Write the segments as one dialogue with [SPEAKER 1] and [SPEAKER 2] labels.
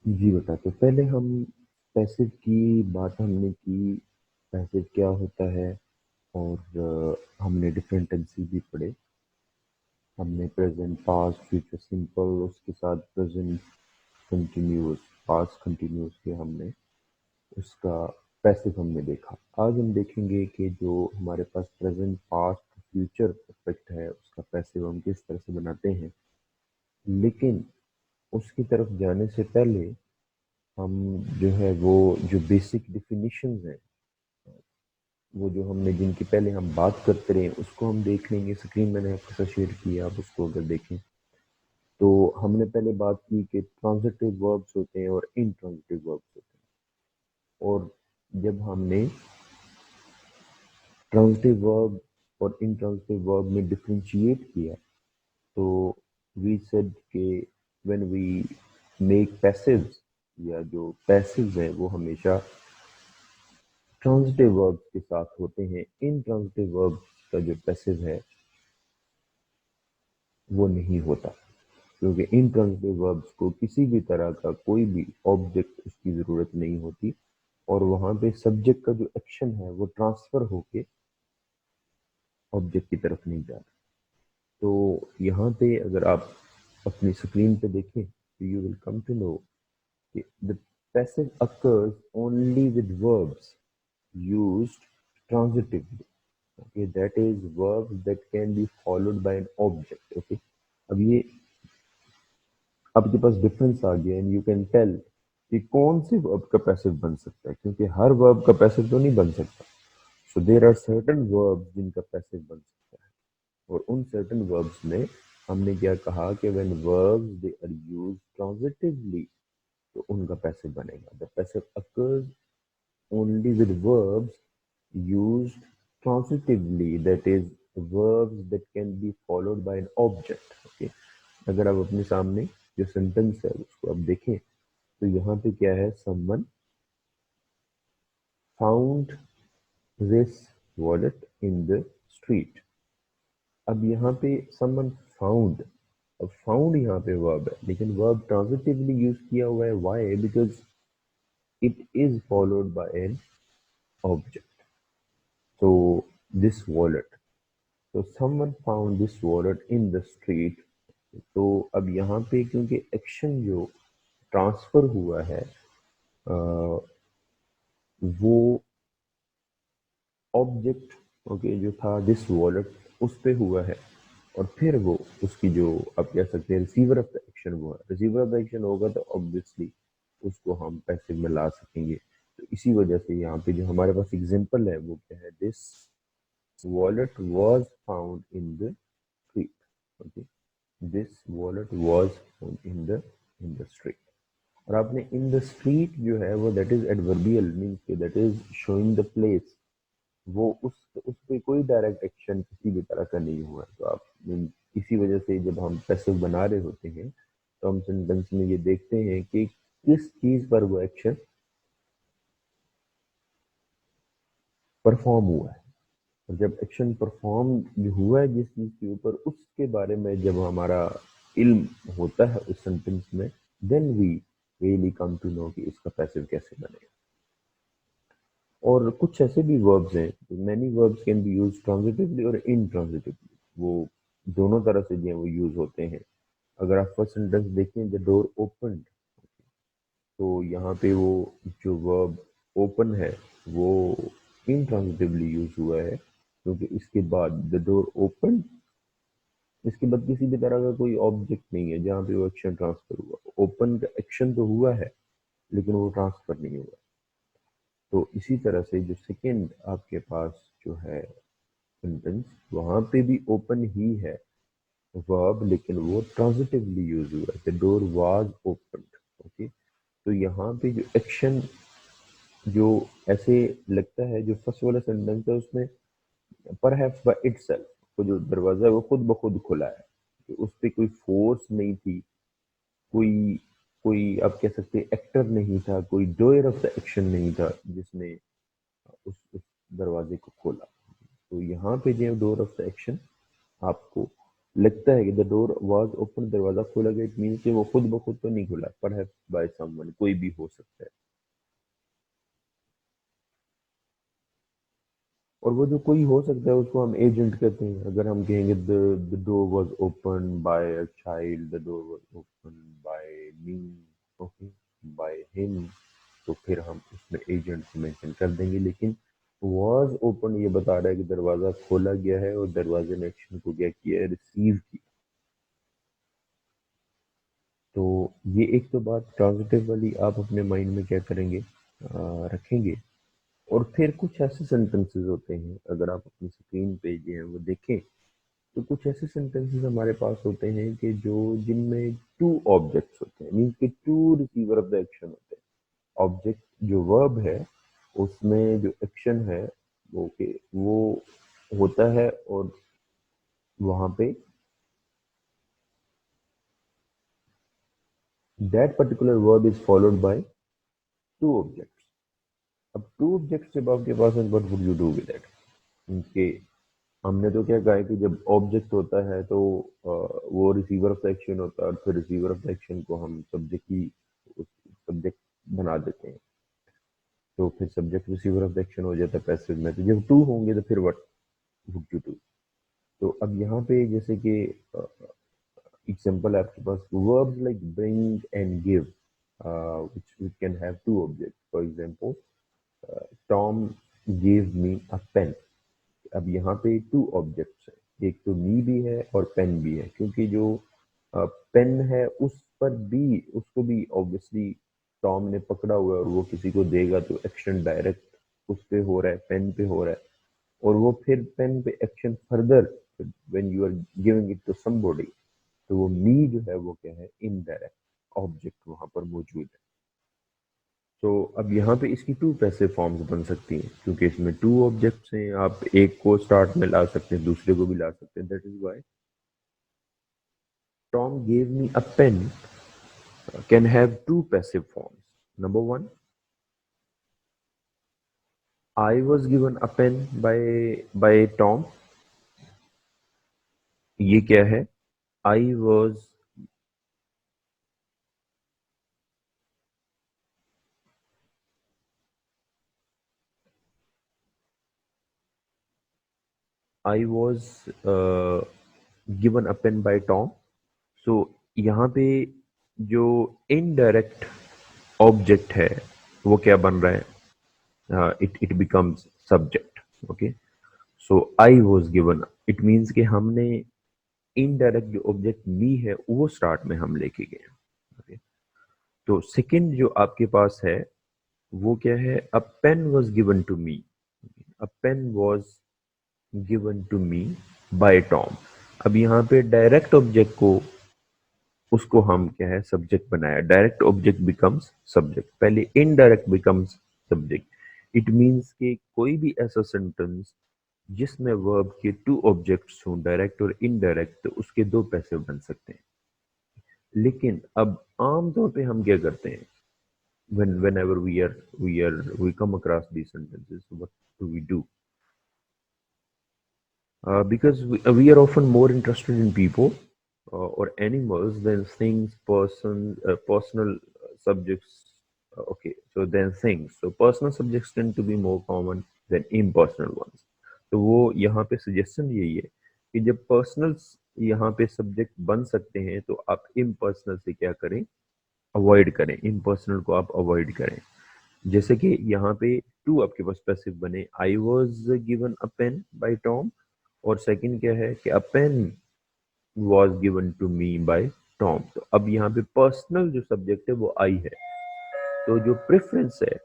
[SPEAKER 1] जी बताते पहले हम पैसिव की बात हमने की। पैसिव क्या होता है? और हमने डिफरेंट टेंसेस भी पढ़े। हमने प्रेजेंट, पास्ट, फ्यूचर सिंपल, उसके साथ प्रेजेंट कंटिन्यूअस, पास्ट कंटिन्यूअस के हमने उसका पैसिव हमने देखा। आज हम देखेंगे कि जो हमारे पास प्रेजेंट, पास्ट, फ्यूचर परफेक्ट है उसका पैसिव हम किस तरह से बनाते हैं। लेकिन उसकी तरफ जाने से पहले हम जो है वो जो बेसिक डिफिनीशंस हैं, वो जो हमने जिनकी पहले हम बात करते रहे उसको हम देख लेंगे। स्क्रीन मैंने आपके साथ शेयर किया, आप उसको अगर देखें तो हमने पहले बात की कि ट्रांजिटिव वर्ब्स होते हैं और इनट्रांजिटिव वर्ब्स होते हैं। और जब हमने ट्रांजिटिव वर्ब और इनट्रांजिटिव वर्ब में डिफरेंशिएट किया तो वी सेड के व्हेन वी मेक पैसिव्स, या जो पैसिव्स है वो हमेशा ट्रांजिटिव वर्ब्स के साथ होते हैं। इनट्रांजिटिव वर्ब्स का जो पैसिव है वो नहीं होता, क्योंकि इनट्रांजिटिव वर्ब्स को किसी भी तरह का कोई भी ऑब्जेक्ट उसकी ज़रूरत नहीं होती, और वहाँ पे सब्जेक्ट का जो एक्शन है वो ट्रांसफर होके ऑब्जेक्ट की तरफ नहीं जाता। तो यहाँ पे अगर आप अपनी स्क्रीन पे देखें तो you will come to know कि the passive occurs only with verbs used transitively. Okay, that is verbs that can be followed by an object. Okay, अब ये आपके पास डिफरेंस आ गया एंड यू कैन टेल कि कौन से वर्ब का passive बन सकता है, क्योंकि हर वर्ब का पैसिव तो नहीं बन सकता। So there are certain verbs जिनका पैसिव बन सकता है, और उन सर्टेन वर्ब्स में हमने क्या कहा कि when verbs they are used transitively तो उनका पैसिव बनेगा। The passive occurs only with verbs used transitively, that is verbs that can be followed by an object. Okay, अगर आप अपने सामने जो सेंटेंस है उसको आप देखें तो यहाँ पे क्या है, someone found this wallet in the street। अब यहाँ पे someone found, अब found यहाँ पे verb है, लेकिन verb transitively यूज किया हुआ है। why? because it is followed by an object। so this wallet, तो someone found this wallet in the street। तो अब यहाँ पे क्योंकि एक्शन जो ट्रांसफर हुआ है वो ऑब्जेक्ट, ओके, जो था दिस वॉलेट उस पे हुआ है, और फिर वो उसकी जो आप कह सकते हैं रिसीवर ऑफ द एक्शन वो है। रिसीवर ऑफ द एक्शन होगा तो ऑब्वियसली उसको हम पैसिव में ला सकेंगे। तो इसी वजह से यहाँ पे जो हमारे पास एग्जांपल है वो क्या है, this wallet was found in the street. Okay, this wallet was found in the street. और आपने इन द स्ट्रीट जो है वो दैट इज एडवर्बियल, मीन्स के that is showing the place. वो उस पे कोई डायरेक्ट एक्शन किसी भी तरह का नहीं हुआ है। तो आप इसी वजह से जब हम पैसिव बना रहे होते हैं तो हम सेंटेंस में ये देखते हैं कि किस चीज पर वो एक्शन परफॉर्म हुआ है। और जब एक्शन परफॉर्म जो हुआ है जिस चीज के ऊपर, उसके बारे में जब हमारा इल्म होता है उस सेंटेंस में, then we really come to know कि इसका पैसिव कैसे बनेगा। और कुछ ऐसे भी वर्ब्स हैं, many verbs can be use transitively और इनट्रांजिटिवली। वो दोनों तरह से जो है वो यूज होते हैं। अगर आप फर्स्ट सेंटेंस देखें, द डोर ओपन, तो यहाँ पे वो जो वर्ब ओपन है वो इनट्रांजिटिवली यूज हुआ है, क्योंकि इसके बाद द डोर ओपन, इसके बाद किसी भी तरह का कोई ऑब्जेक्ट नहीं है जहाँ पे वो एक्शन ट्रांसफर हुआ। ओपन का एक्शन तो हुआ है लेकिन वो ट्रांसफर नहीं हुआ। तो इसी तरह से जो सेकेंड आपके पास जो है सेंटेंस, वहां पे भी ओपन ही है वर्ब, लेकिन वो ट्रांजिटिवली यूज हुआ है, the door was open. Okay, तो यहाँ पे जो एक्शन जो ऐसे लगता है, जो फर्स्ट वाला सेंटेंस है उसमें परहैप्स बाय इटसेल्फ, वो जो दरवाजा है वो खुद ब खुद खुला है, तो उस पे कोई फोर्स नहीं थी, कोई कोई आप कह सकते हैं एक्टर नहीं था, कोई डोयर ऑफ द एक्शन नहीं था जिसने उस दरवाजे को खोला। तो यहाँ पे जो डोर ऑफ द एक्शन आपको लगता है कि द डोर वाज ओपन, दरवाजा खोला गया, इट मीन्स कि वो खुद ब खुद तो नहीं खुला, पर बाय समवन, कोई भी हो सकता है। और वो जो कोई हो सकता है उसको हम एजेंट कहते हैं। अगर हम कहेंगे the door was open by a child, the door was open by me, okay, by him, तो फिर हम उसमें एजेंट को मेंशन कर देंगे। लेकिन वाज ओपन ये बता रहा है कि दरवाजा खोला गया है और दरवाजे ने एक्शन को क्या किया है, रिसीव किया। तो ये एक तो बात ट्रांजिटिव वाली आप अपने माइंड में क्या करेंगे, रखेंगे। और फिर कुछ ऐसे सेंटेंसेस होते हैं, अगर आप अपनी स्क्रीन पे जो है वो देखें, तो कुछ ऐसे सेंटेंसेस हमारे पास होते हैं कि जो जिनमें टू ऑब्जेक्ट्स होते हैं, मीन्स कि to receiver of the action होते हैं। ऑब्जेक्ट जो वर्ब है उसमें जो एक्शन है वो होता है, और वहां पे that particular verb is followed by two objects. अब टू ऑब्जेक्ट्स जब आपके पास है, what would you do with that? उनके हमने तो क्या कहा है कि जब ऑब्जेक्ट होता है तो वो रिसीवर ऑफ द एक्शन होता है, और फिर रिसीवर ऑफ द एक्शन को हम सब्जेक्ट की सब्जेक्ट बना देते हैं। तो फिर subject receiver of the action हो जाता है पैसिव में। तो जब टू होंगे तो फिर व्हाट वुड यू डू? तो अब यहाँ पे जैसे कि एग्जांपल आपके पास verbs like bring and give, which can have two objects. For example, Tom gave me a pen. अब यहाँ पे टू ऑब्जेक्ट्स है, एक तो मी भी है और पेन भी है, क्योंकि जो पेन है उस पर भी उसको भी ऑब्वियसली टॉम ने पकड़ा हुआ है, और वो किसी को देगा तो एक्शन डायरेक्ट उस पे हो रहा है, पेन पे हो रहा है। और वो फिर पेन पे action further when you are giving it to somebody, तो वो मी जो है वो क्या है, इनडायरेक्ट ऑब्जेक्ट वहां पर मौजूद है। तो अब यहाँ पे इसकी टू पैसिव फॉर्म्स बन सकती हैं, क्योंकि इसमें टू ऑब्जेक्ट्स हैं। आप एक को स्टार्ट में ला सकते हैं, दूसरे को भी ला सकते हैं। That is why Tom gave me a pen can have two passive forms. Number one, I was given a pen by Tom. ये क्या है? I was I was given a pen by Tom. So यहाँ पे जो indirect object है वो क्या बन रहा है? It becomes subject. Okay, so I was given, it means कि हमने इनडायरेक्ट जो ऑब्जेक्ट मी है वो स्टार्ट में हम लेके गए। ओके, तो सेकंड जो आपके पास है वो क्या है? A pen was given to me. A pen was given to me by Tom. अब यहाँ पे डायरेक्ट ऑब्जेक्ट को उसको हम क्या है, सब्जेक्ट बनाया। डायरेक्ट ऑब्जेक्ट बिकम्स सब्जेक्ट, पहले indirect becomes subject. It means कि कोई भी ऐसा सेंटेंस जिसमें वर्ब के टू ऑब्जेक्ट्स हों, डायरेक्ट और इनडायरेक्ट, तो उसके दो पैसिव बन सकते हैं। लेकिन अब आम तौर पे हम क्या करते हैं, whenever we come across these sentences, what do we do? Because we are often more interested in people or animals than things, personal subjects. Okay, so than things. So personal subjects tend to be more common than impersonal ones. तो वो यहाँ पे suggestion यही है कि जब personal यहाँ पे सब्जेक्ट बन सकते हैं, तो आप इम्पर्सनल से क्या करें, अवॉइड करें। इम्पर्सनल को आप अवॉइड करें। जैसे कि यहाँ पे टू आपके पास पैसिव बने, I was given a pen by Tom, और सेकंड क्या है कि a pen was given to me by Tom. तो अब यहाँ पे पर्सनल जो सब्जेक्ट है वो आई है। तो जो प्रेफरेंस है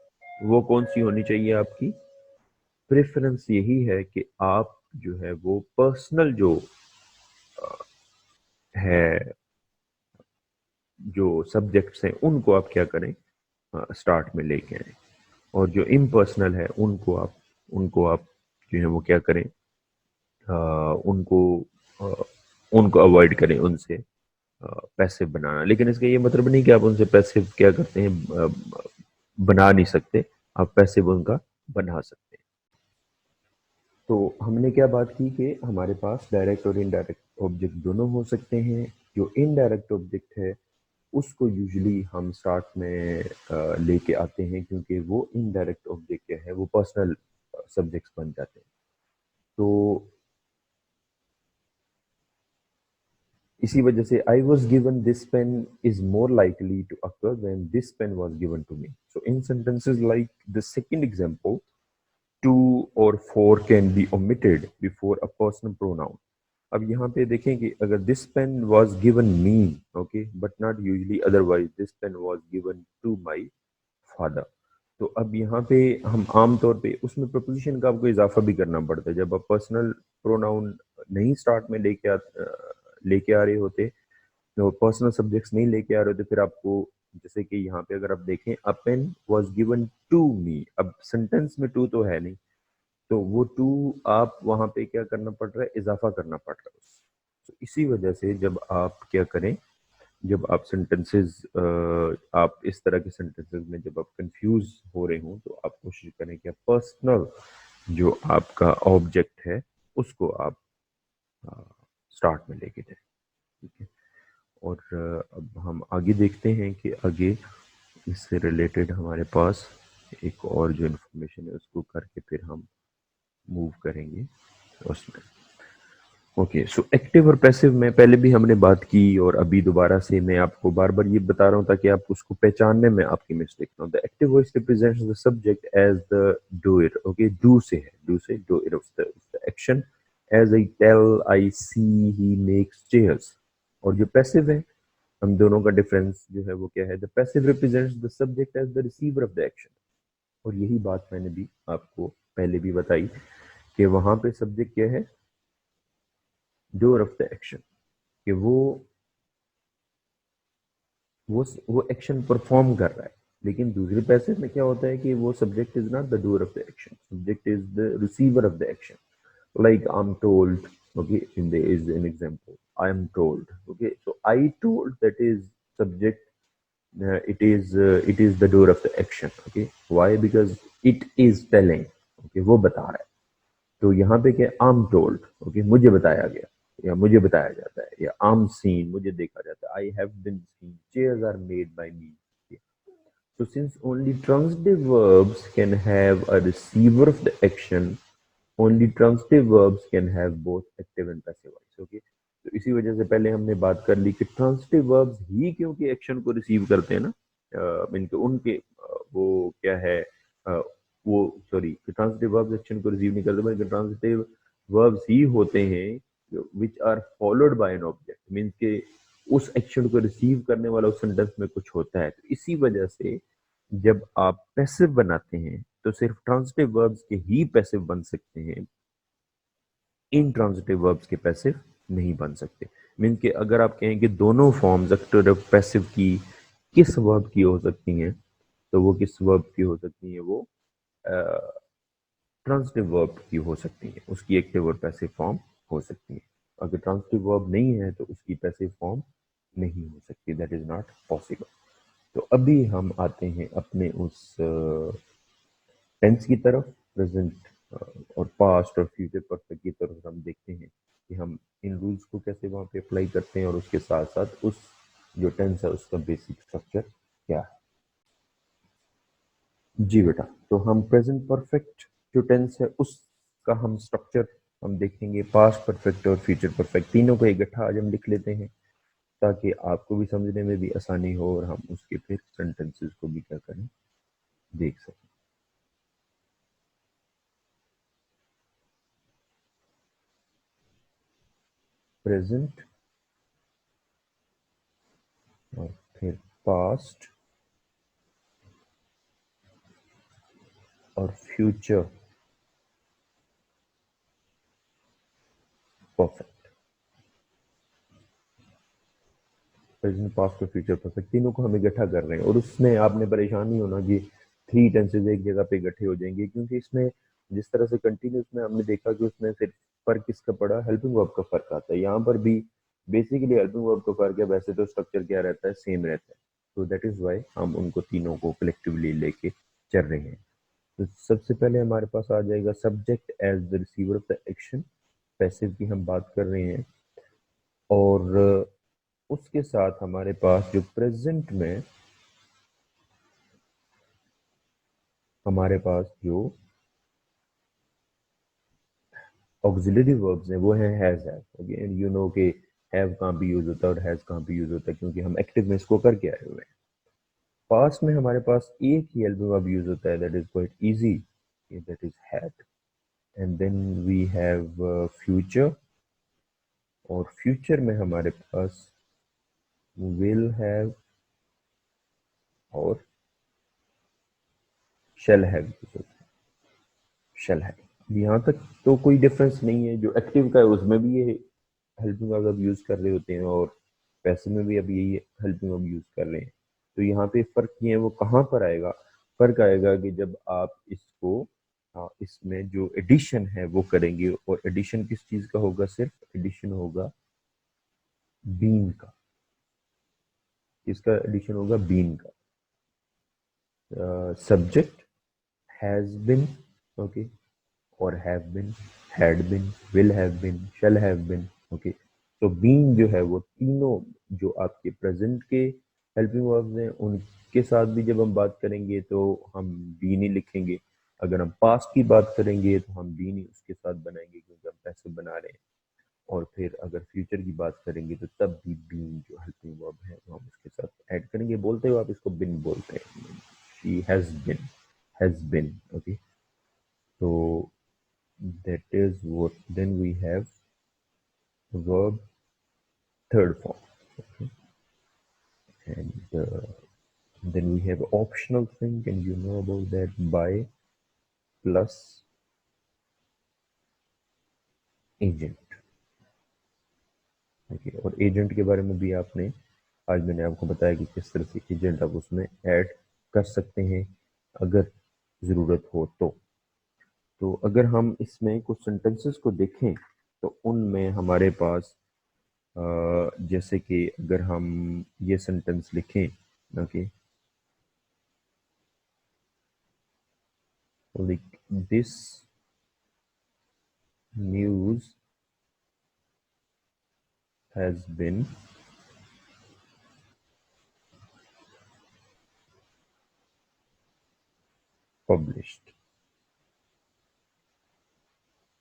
[SPEAKER 1] वो कौन सी होनी चाहिए आपकी? प्रेफरेंस यही है कि आप जो है वो पर्सनल जो है, जो सब्जेक्ट्स हैं उनको आप क्या करें, स्टार्ट में लेके आए। और जो इम्पर्सनल है उनको आप जो है वो क्या करें, उनको अ, उनको अवॉइड करें, उनसे पैसिव बनाना। लेकिन इसका ये मतलब नहीं कि आप उनसे पैसिव क्या करते हैं, बना नहीं सकते। आप पैसिव उनका बना सकते हैं। तो हमने क्या बात की कि हमारे पास डायरेक्ट और इनडायरेक्ट ऑब्जेक्ट दोनों हो सकते हैं। जो इनडायरेक्ट ऑब्जेक्ट है उसको यूजुअली हम स्टार्ट में लेके आते हैं, क्योंकि वो इनडायरेक्ट ऑब्जेक्ट है वो पर्सनल सब्जेक्ट्स बन जाते हैं। तो इसी वजह से I was given this pen is more likely to occur when this pen was given to me. So in sentences like the second example, to और for can be omitted before a personal pronoun. अब यहाँ पे देखें कि अगर this pen was given me, okay, but not usually otherwise this pen was given to my father. तो अब यहाँ पे हम आमतौर पे उसमें प्रपोजिशन का आपको इजाफा भी करना पड़ता है। जब आप पर्सनल प्रोनाउन नहीं स्टार्ट में लेके आ रहे होते, तो पर्सनल सब्जेक्ट्स नहीं लेके आ रहे होते, फिर आपको जैसे कि यहाँ पे अगर आप देखें, a pen was given to me, अब सेंटेंस में टू तो है नहीं, तो वो टू आप वहां पे क्या करना पड़ रहा है, इजाफा करना पड़ रहा है। तो इसी वजह से जब आप क्या करें, जब आप सेंटेंसेस आप इस तरह के सेंटेंसेस में जब आप कंफ्यूज हो रहे हो, तो आप कोशिश करें कि पर्सनल जो आपका ऑब्जेक्ट है उसको आप स्टार्ट में लेके जाएं। ठीक है। और अब हम आगे देखते हैं कि आगे इससे रिलेटेड हमारे पास एक और जो इन्फॉर्मेशन है उसको करके फिर हम मूव करेंगे उसमें। ओके, सो एक्टिव और पैसिव में पहले भी हमने बात की, और अभी दोबारा से मैं आपको बार बार ये बता रहा हूँ ताकि आप उसको पहचानने में आपकी मिस्टेक ना हो। The active voice represents the subject as the doer. Okay, do से है, डू से doer of the action. As I tell, I see, he makes chairs. और जो पैसिव है, हम दोनों का डिफरेंस जो है वो क्या है, the passive represents the subject as the receiver of the action. और यही बात मैंने भी आपको पहले भी बताई कि वहां पे सब्जेक्ट क्या है, डोर ऑफ द एक्शन, कि वो एक्शन परफॉर्म कर रहा है। लेकिन दूसरे पैसेज में क्या होता है कि वो subject is not the doer of the action, subject is the receiver of the action. Like I'm told, okay, in there is an example, I am told, okay, so I told, that is subject, it is the doer of the action, okay, why, because it is telling, okay, वो बता रहा है। तो यहाँ पे क्या, आम told, okay, मुझे बताया गया या मुझे बताया जाता है, या आम सीन, मुझे देखा जाता है, I have been seen, chairs are made by me. So since only transitive verbs can have a receiver of the action, only transitive verbs can have both active and passive voice, okay। तो इसी वजह से पहले हमने बात कर ली कि transitive verbs ही क्योंकि एक्शन को रिसीव करते हैं ना, इनके उनके वो क्या है, वो सॉरी, ट्रांसिटिव वर्ब्स एक्शन को रिसीव नहीं करते, बल्कि ट्रांसिटिव वर्ब्स ही होते हैं which are followed by an object, means के उस एक्शन को रिसीव करने वाला उस सेंटेंस में कुछ होता है। तो इसी वजह से जब आप पैसिव बनाते हैं तो सिर्फ ट्रांसिटिव वर्ब्स के ही पैसिव बन सकते हैं, इनट्रांजिटिव वर्ब्स के पैसिव नहीं बन सकते। मीन कि अगर आप कहें कि दोनों फॉर्म्स एक्टिव और पैसिव की किस वर्ब की हो सकती हैं, तो वो किस वर्ब की हो सकती है, वो ट्रांजिटिव वर्ब की हो सकती है, उसकी एक्टिव और पैसिव फॉर्म हो सकती है। अगर ट्रांजिटिव वर्ब नहीं है तो उसकी पैसिव फॉर्म नहीं हो सकती, दैट इज नॉट पॉसिबल। तो अभी हम आते हैं अपने उस टेंस की तरफ, प्रेजेंट और पास्ट और फ्यूचर परफेक्ट की तरफ हम देखते हैं कि हम इन रूल्स को कैसे वहाँ पे अप्लाई करते हैं, और उसके साथ साथ उस जो टेंस है उसका बेसिक स्ट्रक्चर क्या है। जी बेटा, तो हम प्रेजेंट परफेक्ट जो टेंस है उसका हम स्ट्रक्चर हम देखेंगे। पास्ट परफेक्ट और फ्यूचर परफेक्ट तीनों को इकट्ठा आज हम लिख लेते हैं, ताकि आपको भी समझने में भी आसानी हो और हम उसके फिर सेंटेंसेस को भी क्या करें, देख सकें। प्रेजेंट और फिर पास्ट और फ्यूचर परफेक्ट। प्रेजेंट, पास्ट और फ्यूचर परफेक्ट तीनों को हम इकट्ठा कर रहे हैं, और उसमें आपने परेशान नहीं होना कि थ्री टेंसेज एक जगह पे इकट्ठे हो जाएंगे, क्योंकि इसमें जिस तरह से कंटिन्यूस में हमने देखा कि उसमें सिर्फ फर्क किसका पड़ा, हेल्पिंग वर्ब का फर्क आता है। यहाँ पर भी बेसिकली हेल्पिंग वर्ब का फर्क है, वैसे तो स्ट्रक्चर क्या रहता है, सेम रहता है। तो दैट इज वाई हम उनको तीनों को कलेक्टिवली लेके चल रहे हैं। तो सबसे पहले हमारे पास आ जाएगा subject as the receiver of the action, passive की हम बात कर रहे हैं। और उसके साथ हमारे पास जो प्रेजेंट में हमारे पास जो ऑक्सिलरी वर्ब्स हैं वो हैं has have. Okay, and you know कि हैव कहाँ पे यूज होता है और हैज कहाँ पे यूज होता है, क्योंकि हम एक्टिव में इसको करके आए हुए हैं। पास्ट में हमारे पास एक ही हेल्पिंग वर्ब यूज होता है, that is quite easy, that is had. And then we have future, और फ्यूचर में हमारे पास विल हैव और शेल हैव, शेल हैव। यहाँ तक तो कोई डिफरेंस नहीं है, जो एक्टिव का है उसमें भी ये हेल्पिंग वर्ब अब यूज कर रहे होते हैं और पैसिव में भी अब यही हेल्पिंग वर्ब यूज कर रहे हैं। तो यहाँ पे फर्क ये है, वो कहाँ पर आएगा? फर्क आएगा कि जब आप इसको इसमें जो एडिशन है वो करेंगे, और एडिशन किस चीज का होगा? सिर्फ एडिशन होगा बीन का। किसका एडिशन होगा? बीन का। सब्जेक्ट हैज बिन, ओके, और have been, had been, will have been, shall have been. Okay, तो बीइंग जो है वो तीनों जो आपके प्रेजेंट के हेल्पिंग वर्ब्स हैं उनके साथ भी जब हम बात करेंगे तो हम बीन ही लिखेंगे। अगर हम पास्ट की बात करेंगे तो हम बीन ही उसके साथ बनाएंगे, क्योंकि हम पैसिव बना रहे हैं। और फिर अगर फ्यूचर की बात करेंगे तो तब भी बीन जो हेल्पिंग वर्ब है वो हम उसके साथ ऐड करेंगे। बोलते हो आप इसको बिन बोलते हैं, she has been, has been. Okay, तो that is what then we have verb third form, and then we have optional thing, and you know about that, by plus agent। okay, और agent के बारे में भी आपने आज मैंने आपको बताया कि किस तरह से एजेंट आप उसमें ऐड कर सकते हैं अगर ज़रूरत हो तो अगर हम इसमें कुछ सेंटेंसेस को देखें तो उनमें हमारे पास जैसे कि अगर हम ये सेंटेंस लिखें, okay, like this news has been published,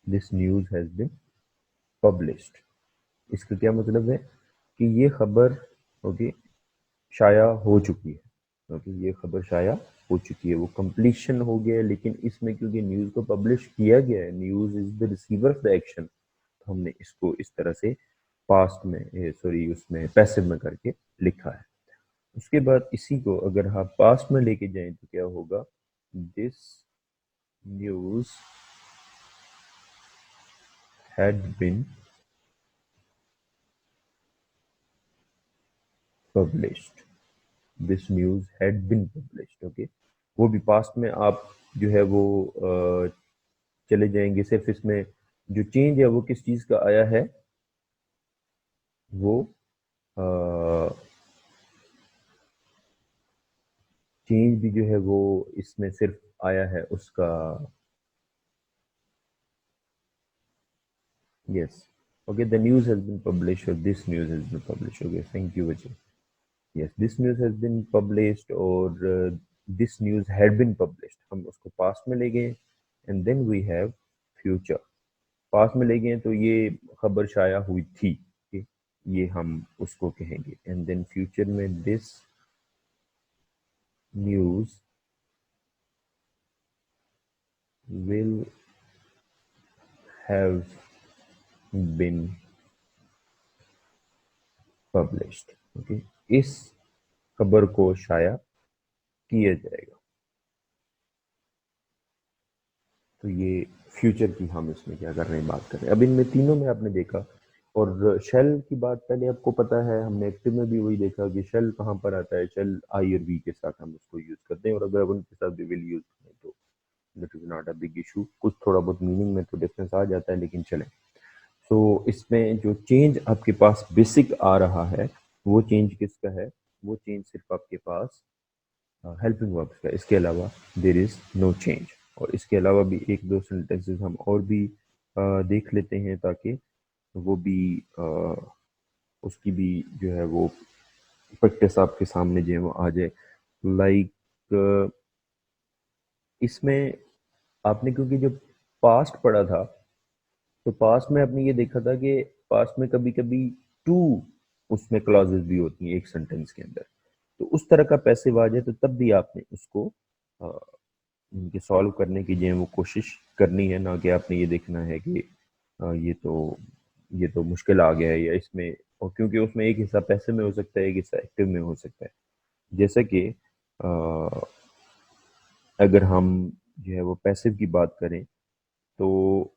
[SPEAKER 1] this news has been published। इसका क्या मतलब है कि ये खबर, ओके, शाया हो चुकी है। ओके, ये खबर शाया हो चुकी है, वो कंप्लीशन हो गया है। लेकिन इसमें क्योंकि न्यूज को पब्लिश किया गया है, news is the receiver of the action, तो हमने इसको इस तरह से पास्ट में, सॉरी, उसमें पैसिव में करके लिखा है। उसके बाद इसी को अगर आप पास्ट में लेके जाएं तो क्या होगा? This news had been published, this news had been published। Okay, वो भी पास्ट में आप जो है वो चले जाएंगे। सिर्फ इसमें जो चेंज है वो किस चीज का आया है? वो चेंज भी जो है वो इसमें सिर्फ आया है उसका, yes, okay, the news has been publish और this news has been publish. Okay, thank you बच्चे। yes, this news has been published और this news had been published, हम उसको पास्ट में ले गए। and then we have future, past में ले गए तो ये खबर शाया हुई थी, okay? ये हम उसको कहेंगे। and then future में this news will have been published। okay? इस खबर को शाया किया जाएगा। तो ये फ्यूचर की हम इसमें क्या कर रहे हैं, बात कर रहे हैं। अब इनमें तीनों में आपने देखा, और शेल की बात पहले आपको पता है, हमने एक्टिव में भी वही देखा कि शेल कहाँ पर आता है। शेल आई और वी के साथ हम उसको यूज करते हैं, और अगर उनके साथ भी विल यूज करें तो that is not a big issue. कुछ थोड़ा बहुत मीनिंग में तो डिफरेंस आ जाता है, लेकिन चले। तो इसमें जो चेंज आपके पास बेसिक आ रहा है वो चेंज किसका है? वो चेंज सिर्फ आपके पास हेल्पिंग वर्ब्स का, इसके अलावा देयर इज नो चेंज। और इसके अलावा भी एक दो सेंटेंसेस हम और भी देख लेते हैं, ताकि वो भी उसकी भी जो है वो प्रैक्टिस आपके सामने जो है वो आ जाए। लाइक इसमें आपने क्योंकि जब पास्ट पढ़ा था, तो पास्ट में आपने ये देखा था कि पास्ट में कभी कभी टू उसमें क्लॉजेस भी होती हैं एक सेंटेंस के अंदर। तो उस तरह का पैसिव आ जाए तो तब भी आपने उसको इनके सॉल्व करने की जो है वो कोशिश करनी है, ना कि आपने ये देखना है कि ये तो मुश्किल आ गया है या इसमें। और क्योंकि उसमें एक हिस्सा पैसे में हो सकता है, एक हिस्सा एक्टिव में हो सकता है। जैसे कि अगर हम जो है वो पैसिव की बात करें, तो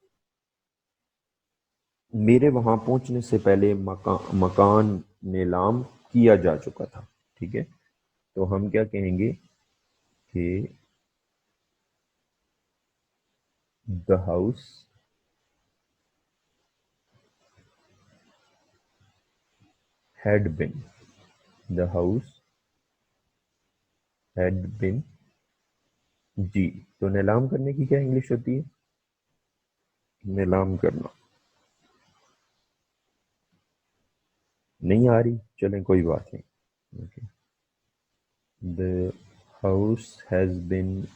[SPEAKER 1] मेरे वहां पहुंचने से पहले मकान नीलाम किया जा चुका था। ठीक है, तो हम क्या कहेंगे कि the house had been the house had been जी। तो नीलाम करने की क्या इंग्लिश होती है? नीलाम करना। नहीं आ रही, चलें कोई बात नहीं। Okay, the house has been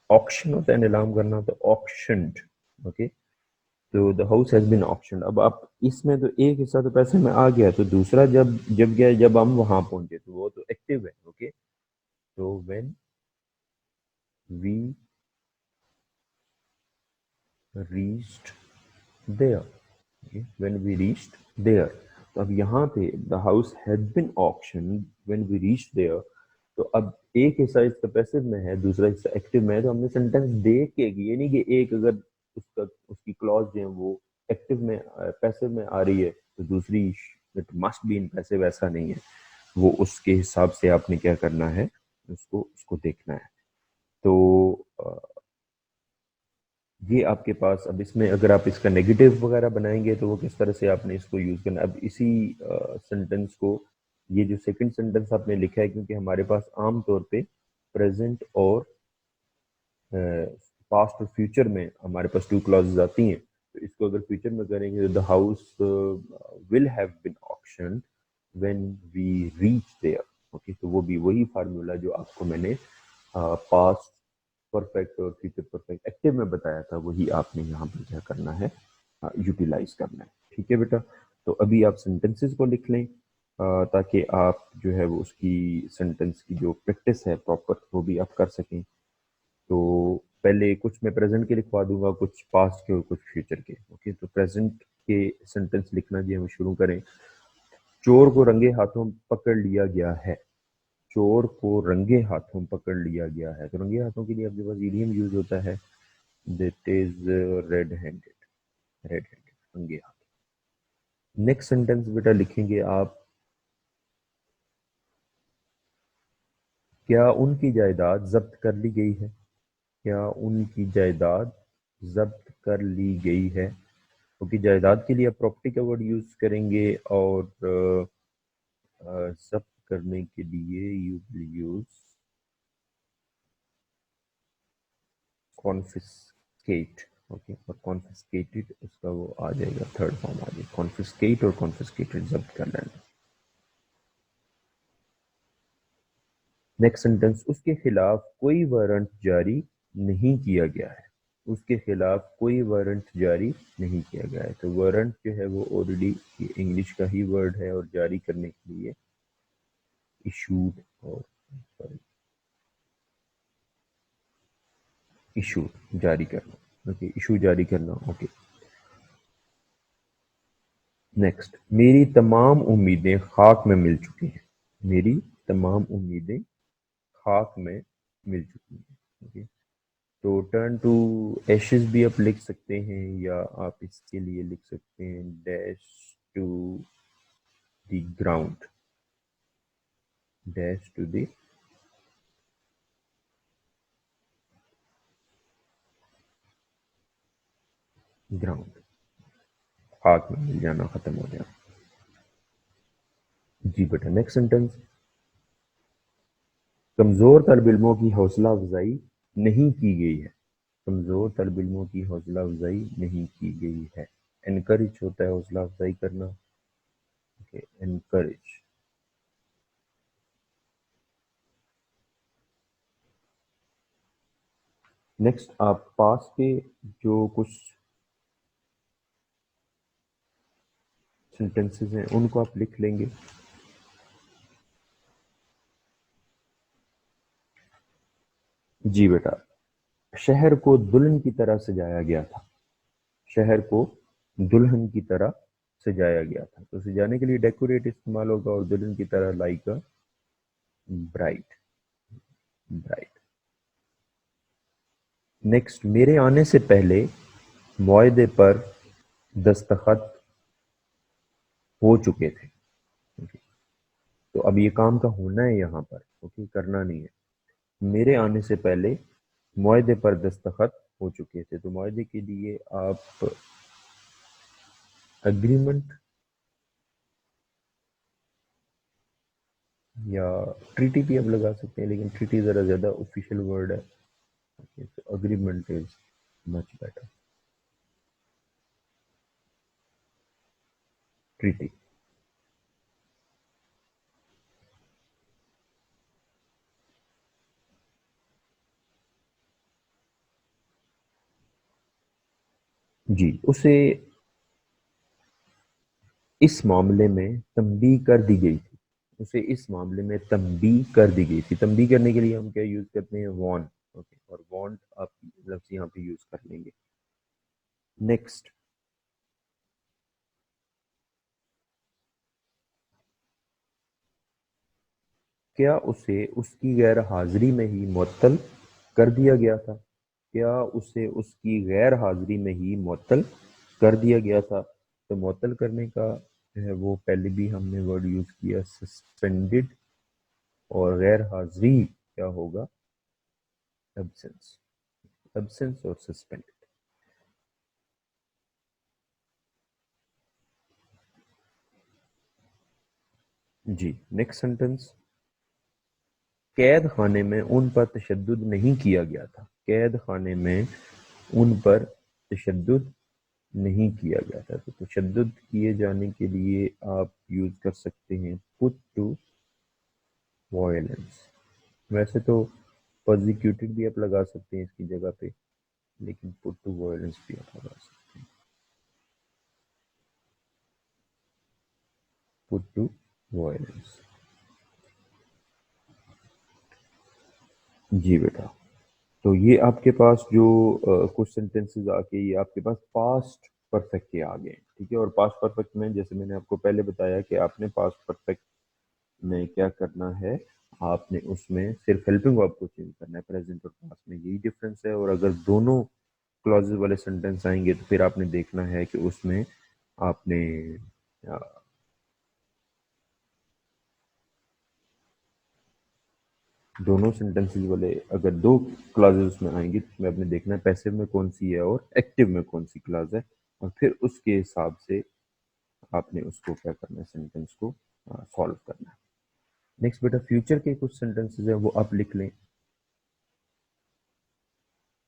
[SPEAKER 1] auction होता है नीलाम करना, तो ऑक्शनड। ओके, तो the house has been auction. अब आप इसमें तो एक हिस्सा तो पैसे में आ गया, तो दूसरा जब जब गया, जब हम वहां पहुंचे तो वो तो एक्टिव है। ओके, तो when we reached there, when we reached there. तो अब यहाँ पे the house had been auction when we reached there. तो अब एक हिस्सा इसका पैसिव में है, दूसरा हिस्सा एक्टिव में है, तो हमने सेंटेंस देख के, ये नहीं कि एक अगर उसका उसकी क्लॉज जो है वो एक्टिव में पैसिव में आ रही है तो दूसरी it must be in passive, ऐसा नहीं है। वो उसके हिसाब से आपने क्या करना है, उसको उसको देखना है। तो ये आपके पास, अब इसमें अगर आप इसका नेगेटिव वगैरह बनाएंगे तो वो किस तरह से आपने इसको यूज करना है। अब इसी सेंटेंस को, ये जो सेकंड सेंटेंस आपने लिखा है, क्योंकि हमारे पास आम तौर पे प्रेजेंट और पास्ट और फ्यूचर में हमारे पास टू क्लॉजेज आती हैं, तो इसको अगर फ्यूचर में करेंगे तो the house will have been auctioned when we reach there. Okay, तो वो भी वही फार्मूला जो आपको मैंने पास्ट परफेक्ट और फ्यूचर परफेक्ट एक्टिव में बताया था, वही आपने यहाँ पर क्या करना है, यूटिलाइज करना है। ठीक है बेटा, तो अभी आप सेंटेंसेस को लिख लें, ताकि आप जो है वो उसकी सेंटेंस की जो प्रैक्टिस है प्रॉपर, वो भी आप कर सकें। तो पहले कुछ मैं प्रेजेंट के लिखवा दूंगा, कुछ पास्ट के और कुछ फ्यूचर के। ओके, तो प्रेजेंट के सेंटेंस लिखना जी हम शुरू करें। चोर को रंगे हाथों पकड़ लिया गया है। चोर को रंगे हाथों पकड़ लिया गया है, तो रंगे हाथों के लिए आपके पास ईडियम यूज होता है, that is red handed. Red handed, रंगे हाथ। नेक्स्ट सेंटेंस बेटा लिखेंगे आप, क्या उनकी जायदाद जब्त कर ली गई है। क्या उनकी जायदाद जब्त कर ली गई है। क्योंकि जायदाद के लिए आप प्रॉपर्टी का वर्ड यूज करेंगे, और जब्त करने के लिए you will use confiscate. Okay, और कॉन्फिस्केटेड उसका वो आ जाएगा, थर्ड फॉर्म आ जाएगा, कॉन्फिस्केट और कॉन्फिस्केटेड, जब्त कर लेना। नेक्स्ट सेंटेंस, उसके खिलाफ कोई वारंट जारी नहीं किया गया है। उसके खिलाफ कोई वारंट जारी नहीं किया गया है, तो वारंट जो है वो ऑलरेडी इंग्लिश का ही वर्ड है, और जारी करने के लिए इशूड, और सॉरी, इशू, जारी करना। ओके, इशू जारी करना। ओके, नेक्स्ट, मेरी तमाम उम्मीदें खाक में मिल चुकी हैं। मेरी तमाम उम्मीदें खाक में मिल चुकी हैं। ओके, तो टर्न टू एशेस भी आप लिख सकते हैं, या आप इसके लिए लिख सकते हैं dash to the ground. Dash to the ground, खाक में मिल जाना, खत्म हो जाना। जी बेटा, नेक्स्ट सेंटेंस, कमजोर तलब इल्मों की हौसला अफजाई नहीं की गई है। कमज़ोर तलब इल्मों की हौसला अफजाई नहीं की गई है। एनकरेज होता है हौसला अफजाई करना। Okay, encourage. नेक्स्ट आप पास के जो कुछ सेंटेंसेस हैं उनको आप लिख लेंगे। जी बेटा, शहर को दुल्हन की तरह सजाया गया था। शहर को दुल्हन की तरह सजाया गया था, तो सजाने के लिए डेकोरेट इस्तेमाल होगा और दुल्हन की तरह like a bride. Bride. Next, मेरे आने से पहले मुआहदे पर दस्तखत हो चुके थे। ओके, तो अब ये काम का होना है यहाँ पर, ओके, करना नहीं है। मेरे आने से पहले मुआहदे पर दस्तखत हो चुके थे, तो मुआहदे के लिए आप एग्रीमेंट या ट्रीटी भी आप लगा सकते हैं, लेकिन ट्रीटी ज़रा ज़्यादा ऑफिशियल वर्ड है। Agreement is much better. Treaty. जी, उसे इस मामले में तंबीह कर दी गई थी। उसे इस मामले में तंबीह कर दी गई थी। तंबीह करने के लिए हम क्या यूज करते हैं? वॉर्न। ओके, और वॉन्ट आप लफ्ज यहाँ पे यूज कर लेंगे। नेक्स्ट, क्या उसे उसकी गैर हाजिरी में ही मुअत्तल कर दिया गया था? क्या उसे उसकी गैर हाजिरी में ही मुअत्तल कर दिया गया था? तो मुअत्तल करने का जो है वो पहले भी हमने वर्ड यूज किया सस्पेंडेड, और गैर हाजिरी क्या होगा? एब्सेंस। एब्सेंस और सस्पेंडेड। जी, नेक्स्ट सेंटेंस, कैद खाने में उन पर तशद्दुद नहीं किया गया था। कैद खाने में उन पर तशद्दुद नहीं किया गया था, तो तशद्दुद किए जाने के लिए आप यूज कर सकते हैं पुट टू वायलेंस। वैसे तो प्रोसिक्यूटेड भी आप लगा सकते हैं इसकी जगह पे, लेकिन पुट टू वायलेंस भी आप लगा सकते हैं। Put to violence. जी बेटा, तो ये आपके पास जो कुछ सेंटेंसेस आके ये आपके पास पास्ट परफेक्ट के आ गए, ठीक है। और पास्ट परफेक्ट में जैसे मैंने आपको पहले बताया कि आपने पास्ट परफेक्ट में क्या करना है, आपने उसमें सिर्फ हेल्पिंग वर्ब को चेंज करना है। प्रेजेंट और पास्ट में यही डिफरेंस है। और अगर दोनों क्लॉजेज वाले सेंटेंस आएंगे तो फिर आपने देखना है कि उसमें आपने अ, दोनों सेंटेंसेस वाले अगर दो क्लॉजेज उसमें आएंगी तो उसमें आपने देखना है पैसिव में कौन सी है और एक्टिव में कौन सी क्लॉज है, और फिर उसके हिसाब से आपने उसको क्या करना है, सेंटेंस को सॉल्व करना है। नेक्स्ट बेटा, फ्यूचर के कुछ सेंटेंसेस हैं वो आप लिख लें।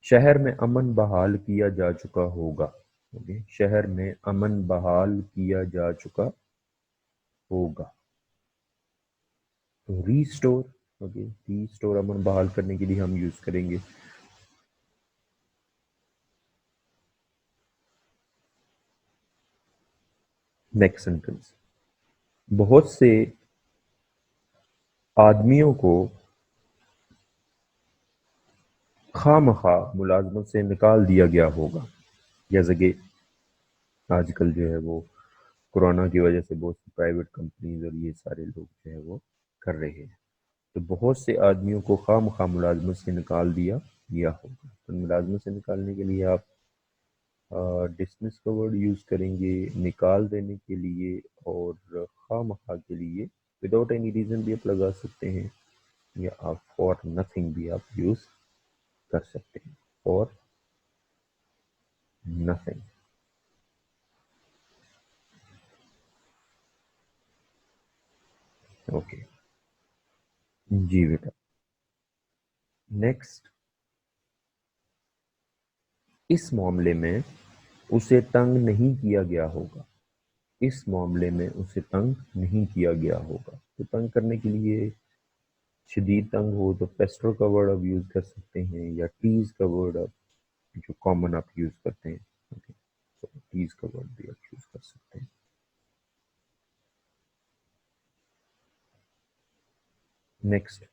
[SPEAKER 1] शहर में अमन बहाल किया जा चुका होगा। ओके, शहर में अमन बहाल किया जा चुका होगा, तो रीस्टोर। ओके, रीस्टोर अमन बहाल करने के लिए हम यूज करेंगे। नेक्स्ट सेंटेंस, बहुत से आदमियों को खामखा मुलाजमत से निकाल दिया गया होगा। जैसे कि आजकल जो है वो कोरोना की वजह से बहुत सी प्राइवेट कंपनीज और ये सारे लोग जो है वो कर रहे हैं। तो बहुत से आदमियों को खामखा मुलाजमत से निकाल दिया गया होगा, तो मुलाजमत से निकालने के लिए आप डिसमिस का वर्ड यूज करेंगे निकाल देने के लिए, और खामखा के लिए विदाउट एनी रीजन भी आप लगा सकते हैं, या आप फॉर नथिंग भी आप यूज कर सकते हैं। For nothing. ओके। जी बेटा, नेक्स्ट, इस मामले में उसे तंग नहीं किया गया होगा। इस मामले में उसे तंग नहीं किया गया होगा। तो तंग करने के लिए शदीद तंग हो तो पेस्टल का वर्ड आप यूज़ कर सकते हैं, या टीज का वर्ड आप जो कॉमन आप यूज़ करते हैं। ओके, तो टीज का वर्ड भी आप यूज़ कर सकते हैं। नेक्स्ट,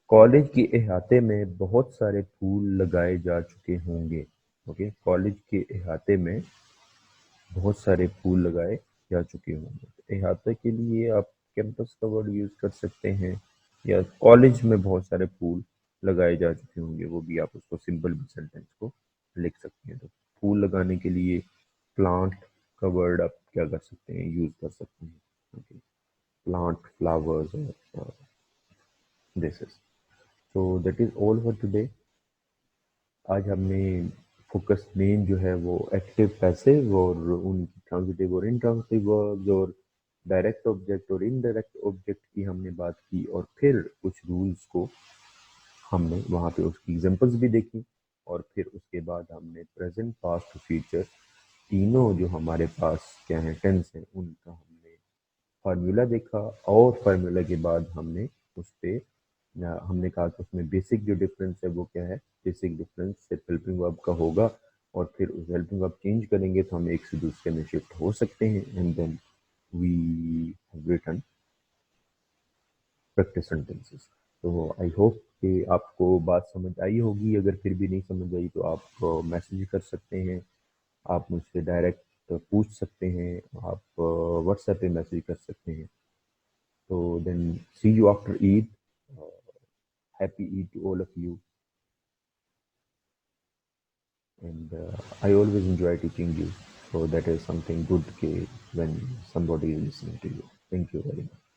[SPEAKER 1] कॉलेज के अहाते में बहुत सारे फूल लगाए जा चुके होंगे। ओके, कॉलेज के अहाते में बहुत सारे फूल लगाए जा चुके होंगे। अहाते के लिए आप कैंपस का वर्ड यूज़ कर सकते हैं, या कॉलेज में बहुत सारे फूल लगाए जा चुके होंगे, वो भी आप उसको सिंपल भी सेंटेंस को लिख सकते हैं। तो फूल लगाने के लिए प्लांट का वर्ड आप क्या कर सकते हैं, यूज़ कर सकते हैं। ओके, प्लांट, फ्लावर्स और this is, so that is all for today. आज हमने फोकस मेन जो है वो एक्टिव पैसिव और उनकी ट्रांजिटिव और इंट्रांजिटिव वर्ब्स और डायरेक्ट ऑब्जेक्ट और इनडायरेक्ट ऑब्जेक्ट की हमने बात की, और फिर कुछ रूल्स को हमने वहाँ पे उसकी एग्जांपल्स भी देखी, और फिर उसके बाद हमने प्रेजेंट, पास्ट, फ्यूचर तीनों जो हमारे पास क्या है टेंस है उनका हमने फार्मूला देखा। और फार्मूला के बाद हमने उस पे हमने कहा कि उसमें बेसिक जो डिफरेंस है वो क्या है, बेसिक डिफरेंस सिर्फ हेल्पिंग वर्ब का होगा, और फिर उस हेल्पिंग वर्ब चेंज करेंगे तो हम एक से दूसरे में शिफ्ट हो सकते हैं, and then we have written practice sentences. तो आई होप कि आपको बात समझ आई होगी। अगर फिर भी नहीं समझ आई तो आप मैसेज कर सकते हैं, आप मुझसे डायरेक्ट पूछ सकते हैं, आप व्हाट्सएप पे मैसेज कर सकते हैं। So then see you after Eid. Uh, Happy Eid to all of you. And I always enjoy teaching you. So that is something good when somebody is listening to you. Thank you very much.